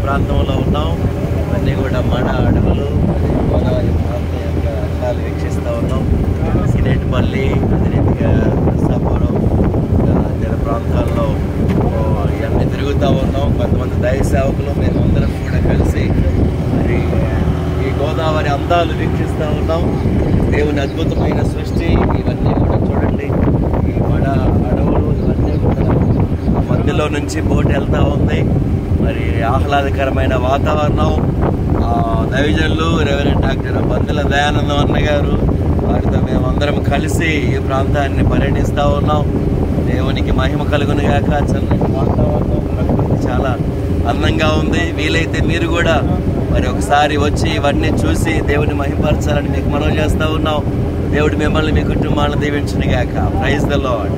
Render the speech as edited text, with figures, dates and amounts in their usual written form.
ప్రాంతంలో ఉన్నాం. ఇవన్నీ కూడా మడ అడవులు, గోదావరి ప్రాంతం యొక్క అందాలు వీక్షిస్తూ ఉన్నాం. సినేటిపల్లి, అదే రీతిగా నర్సాపురం ఇతర ప్రాంతాల్లో ఇవన్నీ తిరుగుతూ ఉన్నాం. కొంతమంది దైవ సేవకులు మేమందరం కూడా కలిసి మరి ఈ గోదావరి అందాలు వీక్షిస్తూ ఉన్నాం. దేవుని అద్భుతమైన సృష్టి ఇవన్నీ కూడా చూడండి. ఈ మడ అడవులు ఇవన్నీ కూడా మధ్యలో నుంచి బోట్ వెళ్తూ ఉంది. మరి ఆహ్లాదకరమైన వాతావరణం. దైవజనులు రెవరెండ్ డాక్టర్ బందుల దయానందం అన్న గారు వారితో మేమందరం కలిసి ఈ ప్రాంతాన్ని పర్యటిస్తూ ఉన్నాం. దేవునికి మహిమ కలుగును గాక. చల్లటి వాతావరణం, ప్రకృతి చాలా అందంగా ఉంది. వీలైతే మీరు కూడా మరి ఒకసారి వచ్చి ఇవన్నీ చూసి దేవుని మహిమపరచాలని మీకు మనవి చేస్తూ ఉన్నాం. దేవుడు మిమ్మల్ని మీ కుటుంబాలను దీవించును గాక. Praise the lord.